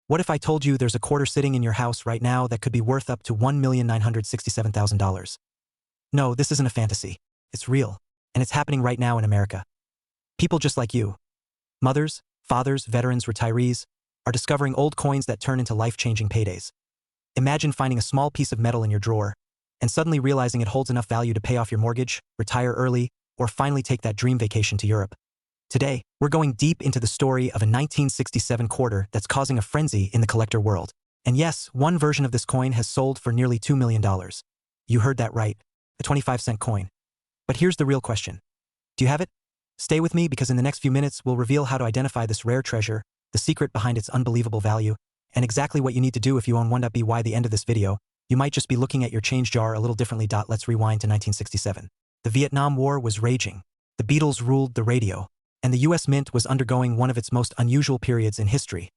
What if I told you there's a quarter sitting in your house right now that could be worth up to $1,967,000? No, this isn't a fantasy. It's real. And it's happening right now in America. People just like you, mothers, fathers, veterans, retirees, are discovering old coins that turn into life-changing paydays. Imagine finding a small piece of metal in your drawer and suddenly realizing it holds enough value to pay off your mortgage, retire early, or finally take that dream vacation to Europe. Today, we're going deep into the story of a 1967 quarter that's causing a frenzy in the collector world. And yes, one version of this coin has sold for nearly $2 million. You heard that right, a 25-cent coin. But here's the real question. Do you have it? Stay with me because in the next few minutes, we'll reveal how to identify this rare treasure, the secret behind its unbelievable value, and exactly what you need to do if you own one. By the end of this video, you might just be looking at your change jar a little differently. Let's rewind to 1967. The Vietnam War was raging. The Beatles ruled the radio. And the US Mint was undergoing one of its most unusual periods in history.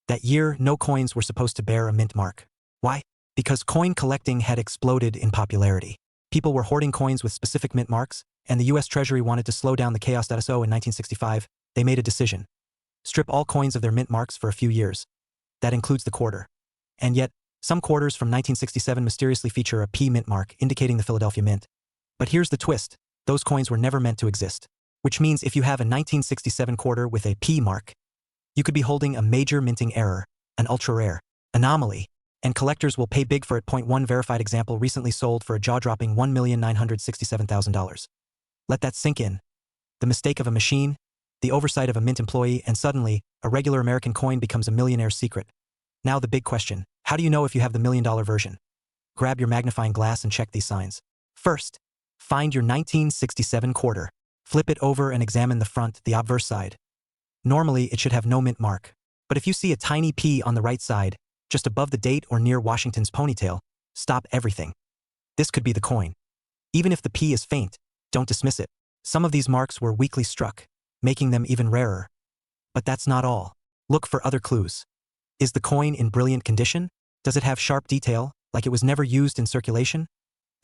That year, no coins were supposed to bear a mint mark. Why? Because coin collecting had exploded in popularity. People were hoarding coins with specific mint marks, and the US Treasury wanted to slow down the chaos. So in 1965, they made a decision. Strip all coins of their mint marks for a few years. That includes the quarter. And yet, some quarters from 1967 mysteriously feature a P mint mark, indicating the Philadelphia Mint. But here's the twist. Those coins were never meant to exist. Which means if you have a 1967 quarter with a P mark, you could be holding a major minting error, an ultra-rare anomaly, and collectors will pay big for it. One verified example recently sold for a jaw-dropping $1,967,000. Let that sink in. The mistake of a machine, the oversight of a mint employee, and suddenly, a regular American coin becomes a millionaire's secret. Now the big question, how do you know if you have the $1 million version? Grab your magnifying glass and check these signs. First, find your 1967 quarter. Flip it over and examine the front, the obverse side. Normally, it should have no mint mark. But if you see a tiny P on the right side, just above the date or near Washington's ponytail, stop everything. This could be the coin. Even if the P is faint, don't dismiss it. Some of these marks were weakly struck, making them even rarer. But that's not all. Look for other clues. Is the coin in brilliant condition? Does it have sharp detail, like it was never used in circulation?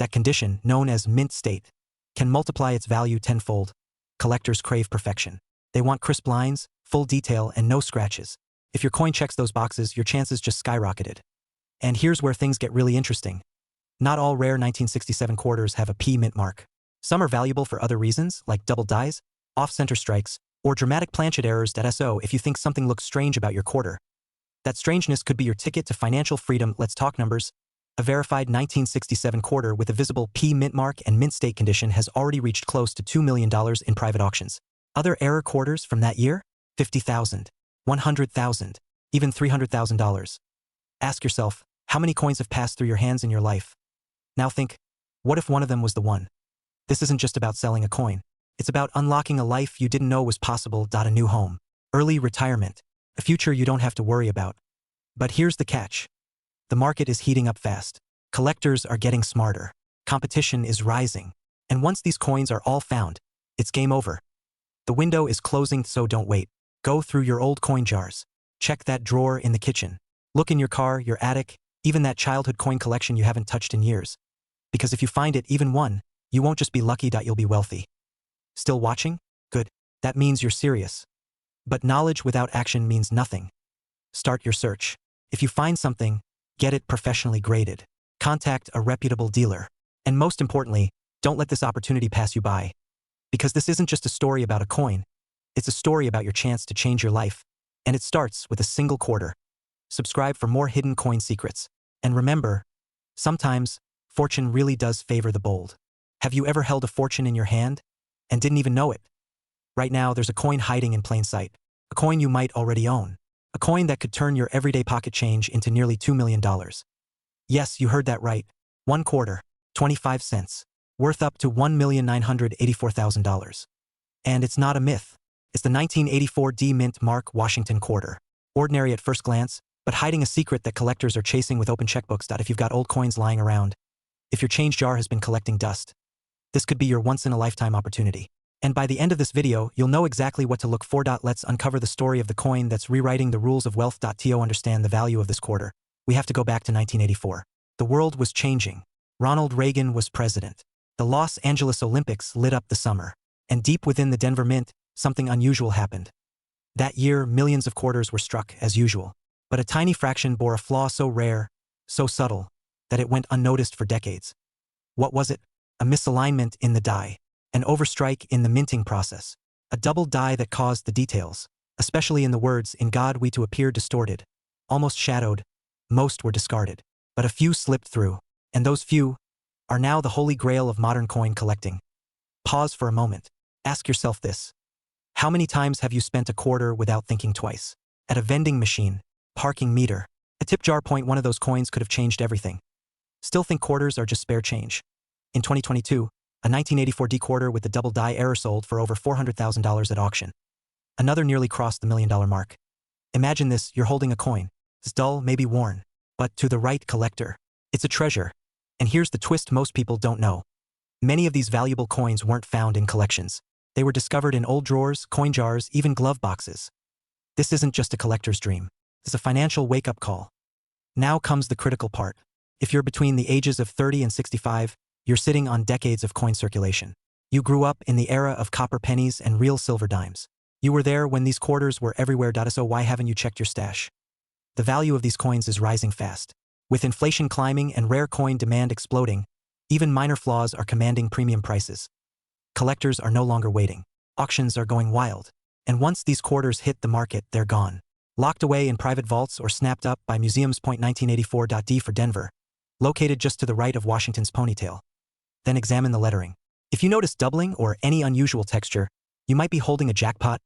That condition, known as mint state, can multiply its value tenfold. Collectors crave perfection. They want crisp lines, full detail, and no scratches. If your coin checks those boxes, your chances just skyrocketed. And here's where things get really interesting. Not all rare 1967 quarters have a P mint mark. Some are valuable for other reasons, like double dies, off-center strikes, or dramatic planchet errors. So if you think something looks strange about your quarter, that strangeness could be your ticket to financial freedom. Let's talk numbers. A verified 1967 quarter with a visible P mint mark and mint state condition has already reached close to $2 million in private auctions. Other error quarters from that year? $50,000, $100,000, even $300,000. Ask yourself, how many coins have passed through your hands in your life? Now think, what if one of them was the one? This isn't just about selling a coin. It's about unlocking a life you didn't know was possible. A new home, early retirement, a future you don't have to worry about. But here's the catch. The market is heating up fast. Collectors are getting smarter. Competition is rising. And once these coins are all found, it's game over. The window is closing, so don't wait. Go through your old coin jars. Check that drawer in the kitchen. Look in your car, your attic, even that childhood coin collection you haven't touched in years. Because if you find it, even one, you won't just be lucky, you'll be wealthy. Still watching? Good. That means you're serious. But knowledge without action means nothing. Start your search. If you find something, get it professionally graded. Contact a reputable dealer. And most importantly, don't let this opportunity pass you by. Because this isn't just a story about a coin. It's a story about your chance to change your life. And it starts with a single quarter. Subscribe for more hidden coin secrets. And remember, sometimes, fortune really does favor the bold. Have you ever held a fortune in your hand and didn't even know it? Right now, there's a coin hiding in plain sight. A coin you might already own. A coin that could turn your everyday pocket change into nearly $2 million. Yes, you heard that right. One quarter, 25 cents, worth up to $1,984,000. And it's not a myth. It's the 1984 D Mint Mark Washington quarter. Ordinary at first glance, but hiding a secret that collectors are chasing with open checkbooks. If you've got old coins lying around, if your change jar has been collecting dust, this could be your once-in-a-lifetime opportunity. And by the end of this video, you'll know exactly what to look for. Let's uncover the story of the coin that's rewriting the rules of wealth. To understand the value of this quarter, we have to go back to 1984. The world was changing. Ronald Reagan was president. The Los Angeles Olympics lit up the summer. And deep within the Denver Mint, something unusual happened. That year, millions of quarters were struck, as usual. But a tiny fraction bore a flaw so rare, so subtle, that it went unnoticed for decades. What was it? A misalignment in the die, an overstrike in the minting process, a double die that caused the details, especially in the words "in God we," to appear distorted, almost shadowed. Most were discarded, but a few slipped through, and those few are now the holy grail of modern coin collecting. Pause for a moment. Ask yourself this. How many times have you spent a quarter without thinking twice? At a vending machine, parking meter, a tip jar. One of those coins could have changed everything. Still think quarters are just spare change? In 2022, a 1984 D quarter with the double die error sold for over $400,000 at auction. Another nearly crossed the $1 million mark. Imagine this: you're holding a coin. It's dull, maybe worn, but to the right collector, it's a treasure. And here's the twist most people don't know. Many of these valuable coins weren't found in collections. They were discovered in old drawers, coin jars, even glove boxes. This isn't just a collector's dream. It's a financial wake-up call. Now comes the critical part. If you're between the ages of 30 and 65, you're sitting on decades of coin circulation. You grew up in the era of copper pennies and real silver dimes. You were there when these quarters were everywhere. So why haven't you checked your stash? The value of these coins is rising fast. With inflation climbing and rare coin demand exploding, even minor flaws are commanding premium prices. Collectors are no longer waiting. Auctions are going wild. And once these quarters hit the market, they're gone. Locked away in private vaults or snapped up by museums. 1984.D for Denver, located just to the right of Washington's ponytail. Then examine the lettering. If you notice doubling or any unusual texture, you might be holding a jackpot.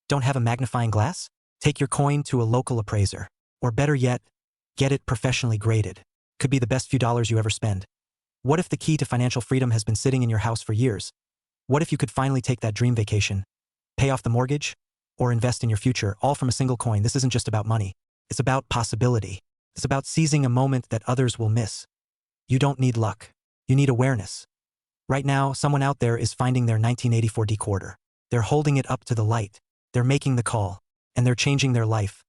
Don't have a magnifying glass? Take your coin to a local appraiser. Or better yet, get it professionally graded. Could be the best few dollars you ever spend. What if the key to financial freedom has been sitting in your house for years? What if you could finally take that dream vacation, pay off the mortgage, or invest in your future, all from a single coin? This isn't just about money. It's about possibility. It's about seizing a moment that others will miss. You don't need luck. You need awareness. Right now, someone out there is finding their 1984 D quarter. They're holding it up to the light. They're making the call. And they're changing their life.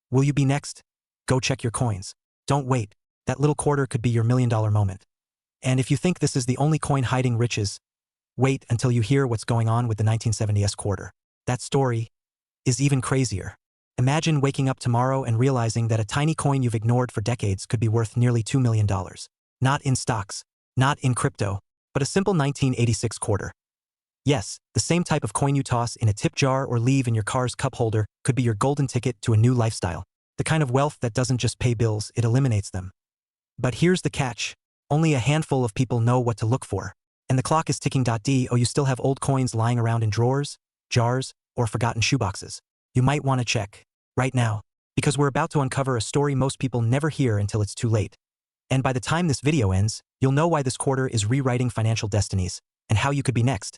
Will you be next? Go check your coins. Don't wait. That little quarter could be your $1 million moment. And if you think this is the only coin hiding riches, wait until you hear what's going on with the 1970s quarter. That story is even crazier. Imagine waking up tomorrow and realizing that a tiny coin you've ignored for decades could be worth nearly $2 million. Not in stocks, not in crypto, but a simple 1986 quarter. Yes, the same type of coin you toss in a tip jar or leave in your car's cup holder could be your golden ticket to a new lifestyle. The kind of wealth that doesn't just pay bills, it eliminates them. But here's the catch. Only a handful of people know what to look for. And the clock is ticking. You still have old coins lying around in drawers, jars, or forgotten shoeboxes. You might want to check right now, because we're about to uncover a story most people never hear until it's too late. And by the time this video ends, you'll know why this quarter is rewriting financial destinies and how you could be next.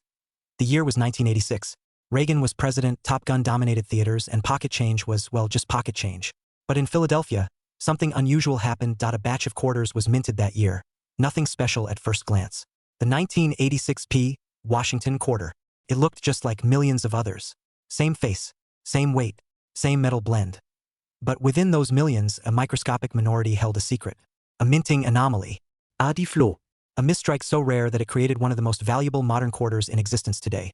The year was 1986. Reagan was president, Top Gun dominated theaters, and pocket change was, well, just pocket change. But in Philadelphia, something unusual happened. A batch of quarters was minted that year. Nothing special at first glance. The 1986 P. Washington quarter. It looked just like millions of others. Same face, same weight, same metal blend. But within those millions, a microscopic minority held a secret. A minting anomaly. Adi Flo. A misstrike so rare that it created one of the most valuable modern quarters in existence today.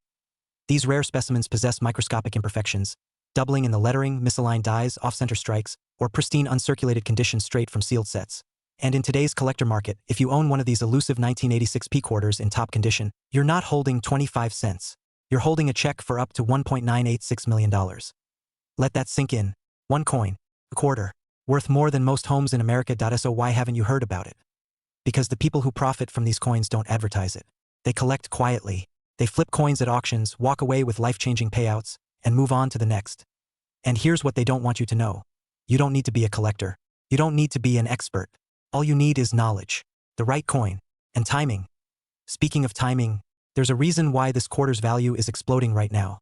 These rare specimens possess microscopic imperfections, doubling in the lettering, misaligned dies, off-center strikes, or pristine uncirculated condition straight from sealed sets. And in today's collector market, if you own one of these elusive 1986 P quarters in top condition, you're not holding 25 cents. You're holding a check for up to $1.986 million. Let that sink in. One coin, a quarter, worth more than most homes in America. So why haven't you heard about it? Because the people who profit from these coins don't advertise it. They collect quietly. They flip coins at auctions, walk away with life-changing payouts, and move on to the next. And here's what they don't want you to know. You don't need to be a collector. You don't need to be an expert. All you need is knowledge, the right coin, and timing. Speaking of timing, there's a reason why this quarter's value is exploding right now.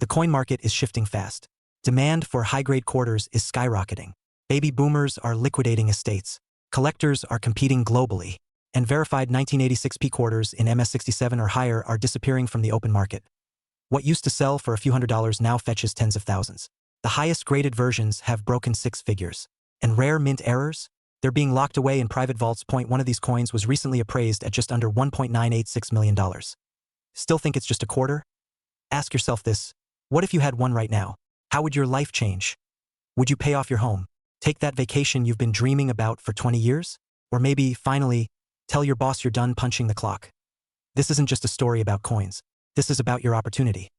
The coin market is shifting fast. Demand for high-grade quarters is skyrocketing. Baby boomers are liquidating estates. Collectors are competing globally. And verified 1986 P quarters in MS67 or higher are disappearing from the open market. What used to sell for a few $100s now fetches tens of thousands. The highest graded versions have broken six figures. And rare mint errors? They're being locked away in private vaults. One of these coins was recently appraised at just under $1.986 million. Still think it's just a quarter? Ask yourself this. What if you had one right now? How would your life change? Would you pay off your home? Take that vacation you've been dreaming about for 20 years? Or maybe, finally, tell your boss you're done punching the clock. This isn't just a story about coins. This is about your opportunity.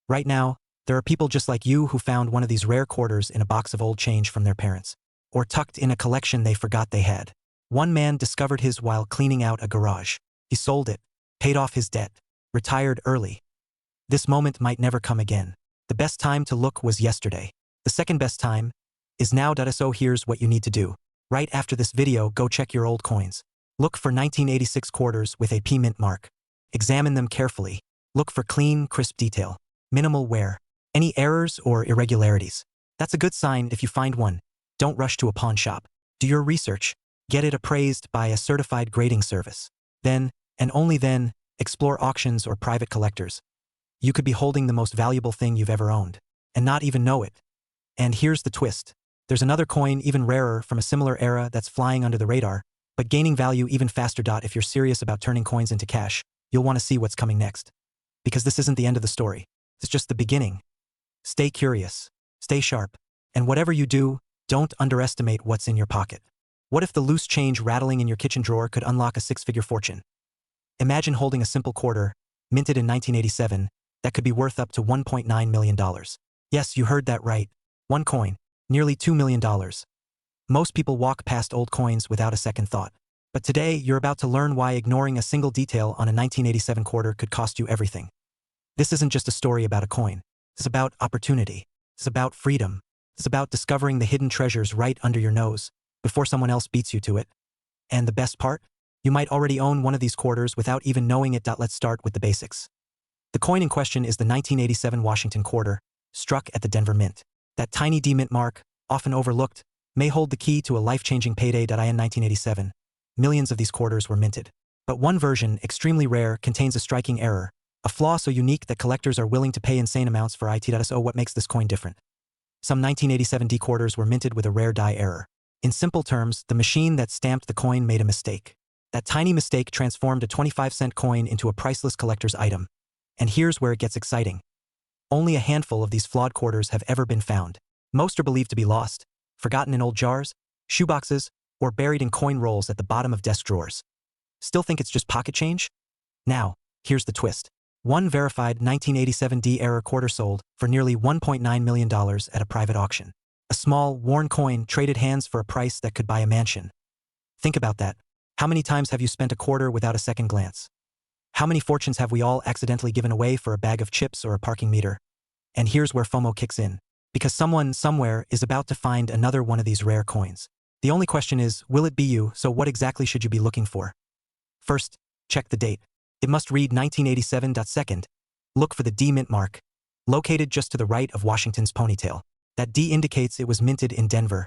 Right now, there are people just like you who found one of these rare quarters in a box of old change from their parents, or tucked in a collection they forgot they had. One man discovered his while cleaning out a garage. He sold it, paid off his debt, retired early. This moment might never come again. The best time to look was yesterday. The second best time is now. So here's what you need to do. Right after this video, go check your old coins. Look for 1986 quarters with a P mint mark. Examine them carefully. Look for clean, crisp detail. Minimal wear. Any errors or irregularities? That's a good sign if you find one. Don't rush to a pawn shop. Do your research. Get it appraised by a certified grading service. Then, and only then, explore auctions or private collectors. You could be holding the most valuable thing you've ever owned, and not even know it. And here's the twist. There's another coin even rarer from a similar era that's flying under the radar, but gaining value even faster. If you're serious about turning coins into cash, you'll want to see what's coming next. Because this isn't the end of the story. It's just the beginning. Stay curious, stay sharp, and whatever you do, don't underestimate what's in your pocket. What if the loose change rattling in your kitchen drawer could unlock a six-figure fortune? Imagine holding a simple quarter, minted in 1987, that could be worth up to $1.9 million. Yes, you heard that right. One coin, nearly $2 million. Most people walk past old coins without a second thought. But today, you're about to learn why ignoring a single detail on a 1987 quarter could cost you everything. This isn't just a story about a coin. It's about opportunity. It's about freedom. It's about discovering the hidden treasures right under your nose before someone else beats you to it. And the best part? You might already own one of these quarters without even knowing it. Let's start with the basics. The coin in question is the 1987 Washington quarter, struck at the Denver Mint. That tiny D mint mark, often overlooked, may hold the key to a life-changing payday. In 1987, millions of these quarters were minted. But one version, extremely rare, contains a striking error, a flaw so unique that collectors are willing to pay insane amounts for it. So what makes this coin different? Some 1987 D quarters were minted with a rare die error. In simple terms, the machine that stamped the coin made a mistake. That tiny mistake transformed a 25-cent coin into a priceless collector's item. And here's where it gets exciting. Only a handful of these flawed quarters have ever been found. Most are believed to be lost, forgotten in old jars, shoeboxes, or buried in coin rolls at the bottom of desk drawers. Still think it's just pocket change? Now, here's the twist. One verified 1987 D-era quarter sold for nearly $1.9 million at a private auction. A small, worn coin traded hands for a price that could buy a mansion. Think about that. How many times have you spent a quarter without a second glance? How many fortunes have we all accidentally given away for a bag of chips or a parking meter? And here's where FOMO kicks in. Because someone, somewhere, is about to find another one of these rare coins. The only question is, will it be you? So what exactly should you be looking for? First, check the date. It must read 1987. Second, look for the D mint mark, located just to the right of Washington's ponytail. That D indicates it was minted in Denver.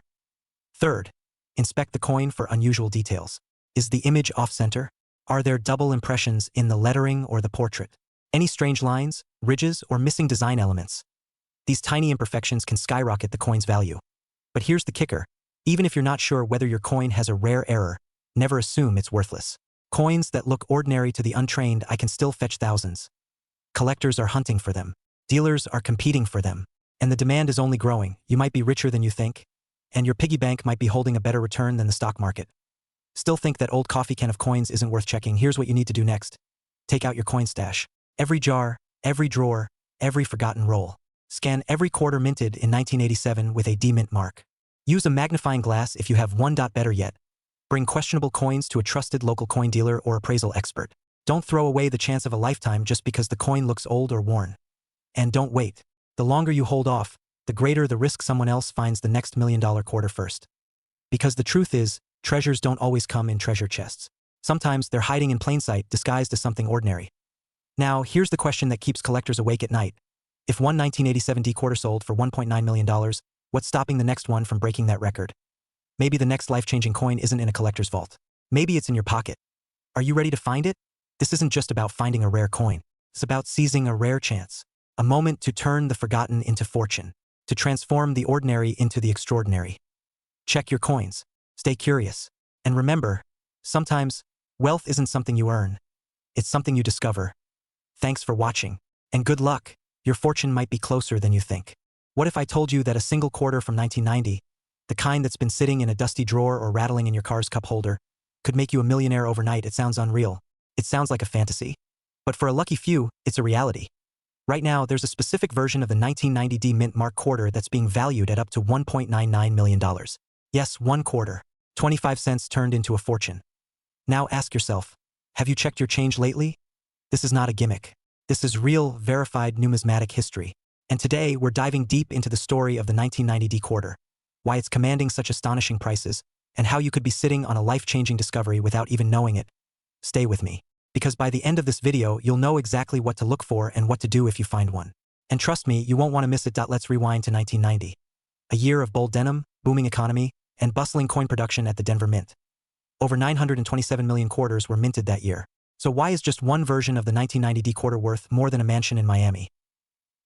Third, inspect the coin for unusual details. Is the image off-center? Are there double impressions in the lettering or the portrait? Any strange lines, ridges, or missing design elements? These tiny imperfections can skyrocket the coin's value. But here's the kicker. Even if you're not sure whether your coin has a rare error, never assume it's worthless. Coins that look ordinary to the untrained can still fetch thousands. Collectors are hunting for them. Dealers are competing for them. And the demand is only growing. You might be richer than you think. And your piggy bank might be holding a better return than the stock market. Still think that old coffee can of coins isn't worth checking? Here's what you need to do next. Take out your coin stash. Every jar, every drawer, every forgotten roll. Scan every quarter minted in 1987 with a D mint mark. Use a magnifying glass if you have one. Better yet, bring questionable coins to a trusted local coin dealer or appraisal expert. Don't throw away the chance of a lifetime just because the coin looks old or worn. And don't wait. The longer you hold off, the greater the risk someone else finds the next $1 million quarter first. Because the truth is, treasures don't always come in treasure chests. Sometimes they're hiding in plain sight, disguised as something ordinary. Now, here's the question that keeps collectors awake at night. If one 1987 D quarter sold for $1.9 million, what's stopping the next one from breaking that record? Maybe the next life-changing coin isn't in a collector's vault. Maybe it's in your pocket. Are you ready to find it? This isn't just about finding a rare coin. It's about seizing a rare chance. A moment to turn the forgotten into fortune. To transform the ordinary into the extraordinary. Check your coins. Stay curious. And remember, sometimes, wealth isn't something you earn. It's something you discover. Thanks for watching. And good luck. Your fortune might be closer than you think. What if I told you that a single quarter from 1990 The kind that's been sitting in a dusty drawer or rattling in your car's cup holder. Could make you a millionaire overnight. It sounds unreal. It sounds like a fantasy. But for a lucky few, it's a reality. Right now, there's a specific version of the 1990D Mint Mark quarter that's being valued at up to $1.99 million. Yes, one quarter. 25 cents turned into a fortune. Now ask yourself, have you checked your change lately? This is not a gimmick. This is real, verified numismatic history. And today, we're diving deep into the story of the 1990D quarter, why it's commanding such astonishing prices, and how you could be sitting on a life-changing discovery without even knowing it. Stay with me, because by the end of this video, you'll know exactly what to look for and what to do if you find one. And trust me, you won't want to miss it. Let's rewind to 1990. A year of bold denim, booming economy, and bustling coin production at the Denver Mint. Over 927 million quarters were minted that year. So why is just one version of the 1990D quarter worth more than a mansion in Miami?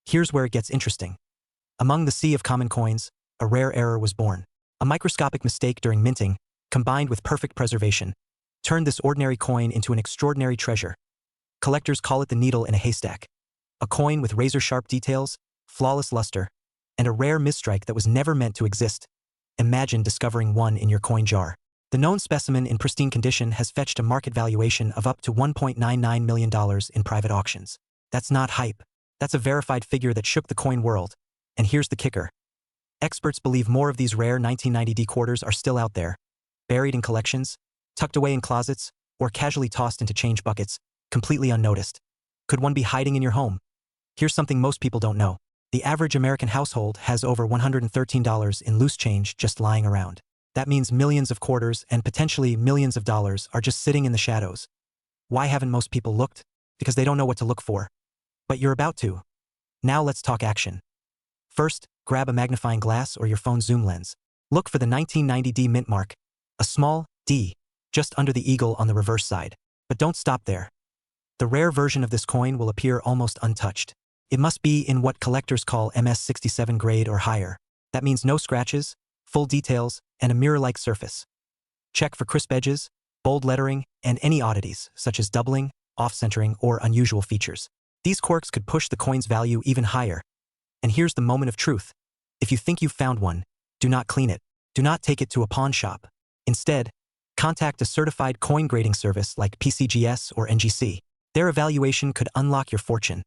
Here's where it gets interesting. Among the sea of common coins, a rare error was born. A microscopic mistake during minting, combined with perfect preservation, turned this ordinary coin into an extraordinary treasure. Collectors call it the needle in a haystack. A coin with razor-sharp details, flawless luster, and a rare misstrike that was never meant to exist. Imagine discovering one in your coin jar. The known specimen in pristine condition has fetched a market valuation of up to $1.99 million in private auctions. That's not hype. That's a verified figure that shook the coin world. And here's the kicker. Experts believe more of these rare 1990D quarters are still out there, buried in collections, tucked away in closets, or casually tossed into change buckets, completely unnoticed. Could one be hiding in your home? Here's something most people don't know. The average American household has over $113 in loose change just lying around. That means millions of quarters and potentially millions of dollars are just sitting in the shadows. Why haven't most people looked? Because they don't know what to look for. But you're about to. Now let's talk action. First, grab a magnifying glass or your phone's zoom lens. Look for the 1990D Mint Mark, a small D, just under the eagle on the reverse side. But don't stop there. The rare version of this coin will appear almost untouched. It must be in what collectors call MS67 grade or higher. That means no scratches, full details, and a mirror-like surface. Check for crisp edges, bold lettering, and any oddities, such as doubling, off-centering, or unusual features. These quirks could push the coin's value even higher. And here's the moment of truth. If you think you've found one, do not clean it. Do not take it to a pawn shop. Instead, contact a certified coin grading service like PCGS or NGC. Their evaluation could unlock your fortune.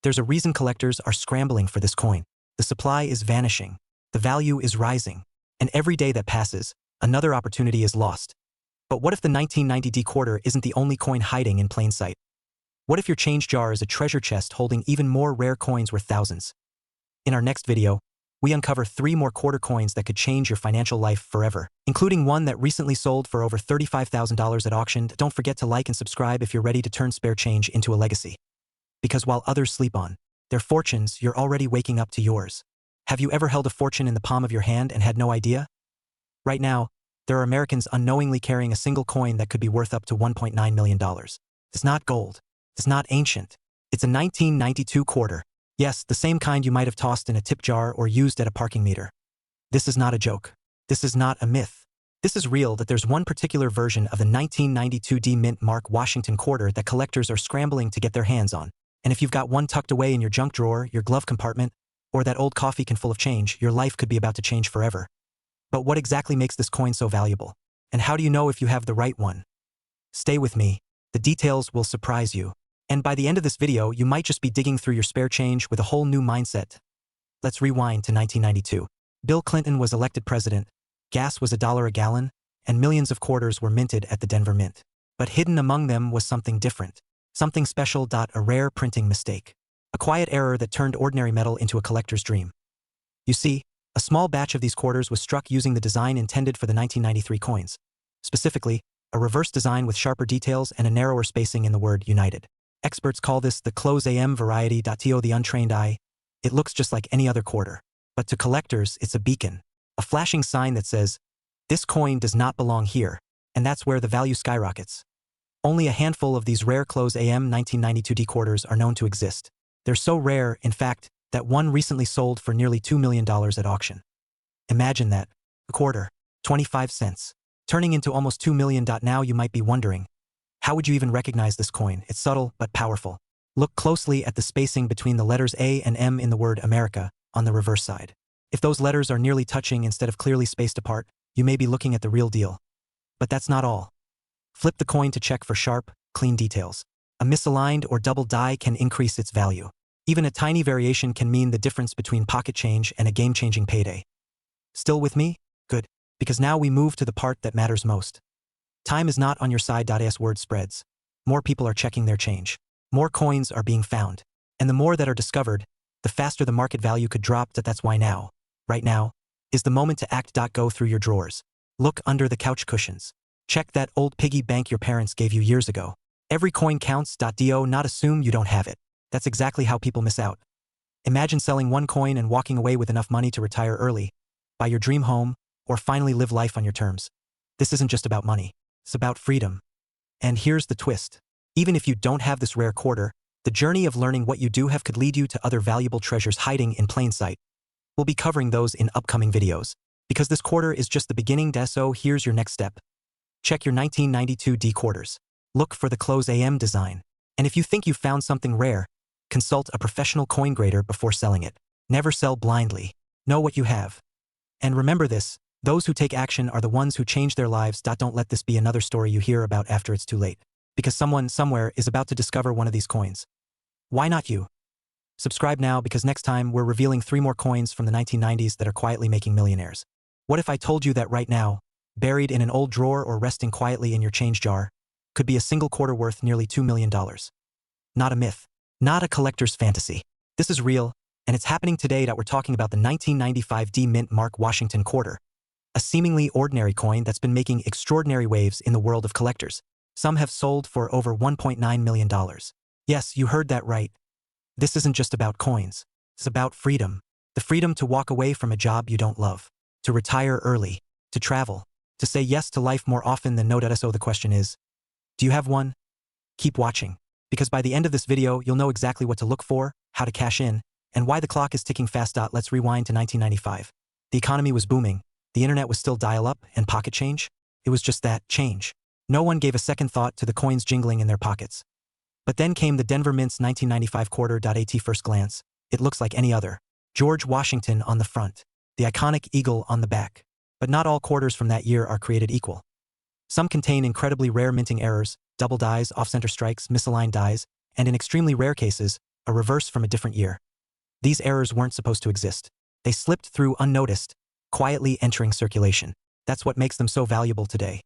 There's a reason collectors are scrambling for this coin. The supply is vanishing. The value is rising. And every day that passes, another opportunity is lost. But what if the 1990D quarter isn't the only coin hiding in plain sight? What if your change jar is a treasure chest holding even more rare coins worth thousands? In our next video, we uncover 3 more quarter coins that could change your financial life forever, including one that recently sold for over $35,000 at auction. Don't forget to like and subscribe if you're ready to turn spare change into a legacy. Because while others sleep on their fortunes, you're already waking up to yours. Have you ever held a fortune in the palm of your hand and had no idea? Right now, there are Americans unknowingly carrying a single coin that could be worth up to $1.9 million. It's not gold. It's not ancient. It's a 1992 quarter. Yes, the same kind you might have tossed in a tip jar or used at a parking meter. This is not a joke. This is not a myth. This is real. That there's one particular version of the 1992D Mint Mark Washington quarter that collectors are scrambling to get their hands on. And if you've got one tucked away in your junk drawer, your glove compartment, or that old coffee can full of change, your life could be about to change forever. But what exactly makes this coin so valuable? And how do you know if you have the right one? Stay with me. The details will surprise you. And by the end of this video, you might just be digging through your spare change with a whole new mindset. Let's rewind to 1992. Bill Clinton was elected president, gas was $1 a gallon, and millions of quarters were minted at the Denver Mint. But hidden among them was something different. Something special. A rare printing mistake. A quiet error that turned ordinary metal into a collector's dream. You see, a small batch of these quarters was struck using the design intended for the 1993 coins. Specifically, a reverse design with sharper details and a narrower spacing in the word United. Experts call this the close AM variety. To the untrained eye, it looks just like any other quarter. But to collectors, it's a beacon. A flashing sign that says, this coin does not belong here, and that's where the value skyrockets. Only a handful of these rare close AM 1992D quarters are known to exist. They're so rare, in fact, that one recently sold for nearly $2 million at auction. Imagine that. A quarter, 25 cents, turning into almost $2 million. Now you might be wondering, how would you even recognize this coin? It's subtle but powerful. Look closely at the spacing between the letters A and M in the word America on the reverse side. If those letters are nearly touching instead of clearly spaced apart, you may be looking at the real deal. But that's not all. Flip the coin to check for sharp, clean details. A misaligned or double die can increase its value. Even a tiny variation can mean the difference between pocket change and a game-changing payday. Still with me? Good. Because now we move to the part that matters most. Time is not on your side. As word spreads, more people are checking their change. More coins are being found. And the more that are discovered, the faster the market value could drop. That's why now, right now, is the moment to act. Go through your drawers. Look under the couch cushions. Check that old piggy bank your parents gave you years ago. Every coin counts. Do not assume you don't have it. That's exactly how people miss out. Imagine selling one coin and walking away with enough money to retire early, buy your dream home, or finally live life on your terms. This isn't just about money. It's about freedom. And here's the twist. Even if you don't have this rare quarter, the journey of learning what you do have could lead you to other valuable treasures hiding in plain sight. We'll be covering those in upcoming videos. Because this quarter is just the beginning. So here's your next step. Check your 1992 D quarters. Look for the close AM design. And if you think you've found something rare, consult a professional coin grader before selling it. Never sell blindly. Know what you have. And remember this, those who take action are the ones who change their lives. Don't let this be another story you hear about after it's too late. Because someone, somewhere, is about to discover one of these coins. Why not you? Subscribe now because next time we're revealing 3 more coins from the 1990s that are quietly making millionaires. What if I told you that right now, buried in an old drawer or resting quietly in your change jar, could be a single quarter worth nearly $2 million? Not a myth. Not a collector's fantasy. This is real, and it's happening today. We're talking about the 1995 D Mint Mark Washington quarter. A seemingly ordinary coin that's been making extraordinary waves in the world of collectors. Some have sold for over $1.9 million. Yes, you heard that right. This isn't just about coins. It's about freedom. The freedom to walk away from a job you don't love. To retire early. To travel. To say yes to life more often than no. So the question is, do you have one? Keep watching. Because by the end of this video, you'll know exactly what to look for, how to cash in, and why the clock is ticking fast. Let's rewind to 1995. The economy was booming. The internet was still dial-up and pocket change. It was just that, change. No one gave a second thought to the coins jingling in their pockets. But then came the Denver Mint's 1995 quarter. At first glance, it looks like any other. George Washington on the front. The iconic eagle on the back. But not all quarters from that year are created equal. Some contain incredibly rare minting errors, double dies, off-center strikes, misaligned dies, and in extremely rare cases, a reverse from a different year. These errors weren't supposed to exist. They slipped through unnoticed, quietly entering circulation. That's what makes them so valuable today.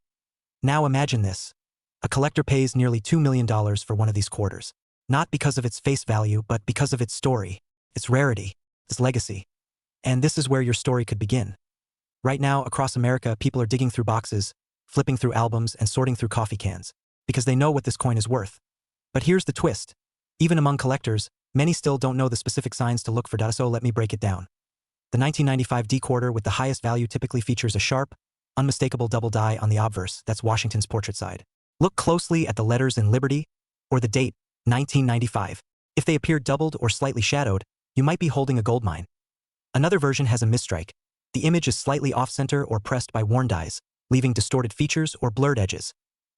Now imagine this. A collector pays nearly $2 million for one of these quarters. Not because of its face value, but because of its story, its rarity, its legacy. And this is where your story could begin. Right now, across America, people are digging through boxes, flipping through albums, and sorting through coffee cans, because they know what this coin is worth. But here's the twist. Even among collectors, many still don't know the specific signs to look for. So let me break it down. The 1995 D quarter with the highest value typically features a sharp, unmistakable double die on the obverse. That's Washington's portrait side. Look closely at the letters in Liberty, or the date, 1995. If they appear doubled or slightly shadowed, you might be holding a gold mine. Another version has a misstrike. The image is slightly off-center or pressed by worn dies, leaving distorted features or blurred edges.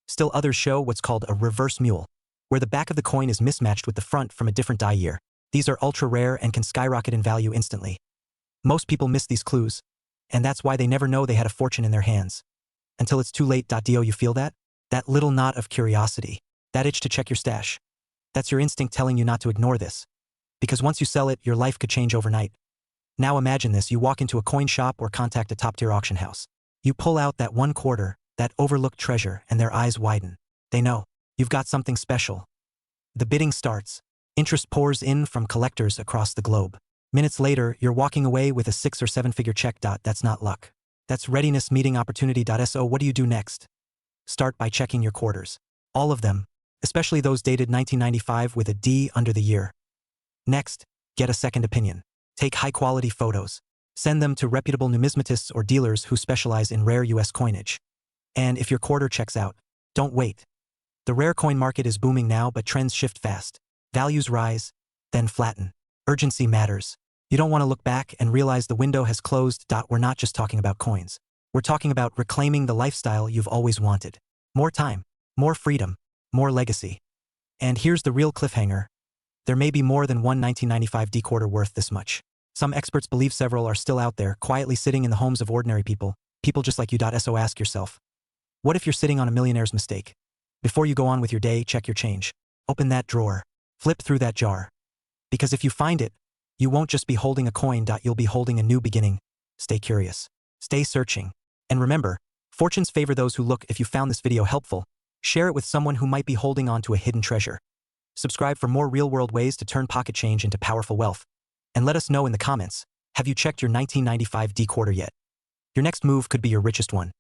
Still others show what's called a reverse mule, where the back of the coin is mismatched with the front from a different die year. These are ultra-rare and can skyrocket in value instantly. Most people miss these clues, and that's why they never know they had a fortune in their hands. Until it's too late. Do you feel that? That little knot of curiosity, that itch to check your stash. That's your instinct telling you not to ignore this. Because once you sell it, your life could change overnight. Now imagine this, you walk into a coin shop or contact a top-tier auction house. You pull out that one quarter, that overlooked treasure, and their eyes widen. They know, you've got something special. The bidding starts. Interest pours in from collectors across the globe. Minutes later, you're walking away with a 6- or 7-figure check. That's not luck. That's readiness meeting opportunity. So what do you do next? Start by checking your quarters. All of them, especially those dated 1995 with a D under the year. Next, get a second opinion. Take high-quality photos. Send them to reputable numismatists or dealers who specialize in rare U.S. coinage. And if your quarter checks out, don't wait. The rare coin market is booming now, but trends shift fast. Values rise, then flatten. Urgency matters. You don't want to look back and realize the window has closed. We're not just talking about coins. We're talking about reclaiming the lifestyle you've always wanted. More time, more freedom, more legacy. And here's the real cliffhanger. There may be more than one 1995 D quarter worth this much. Some experts believe several are still out there, quietly sitting in the homes of ordinary people, people just like you. So ask yourself, what if you're sitting on a millionaire's mistake? Before you go on with your day, check your change. Open that drawer. Flip through that jar. Because if you find it, you won't just be holding a coin. You'll be holding a new beginning. Stay curious. Stay searching. And remember, fortunes favor those who look. If you found this video helpful, share it with someone who might be holding on to a hidden treasure. Subscribe for more real-world ways to turn pocket change into powerful wealth. And let us know in the comments, have you checked your 1995 decoder yet? Your next move could be your richest one.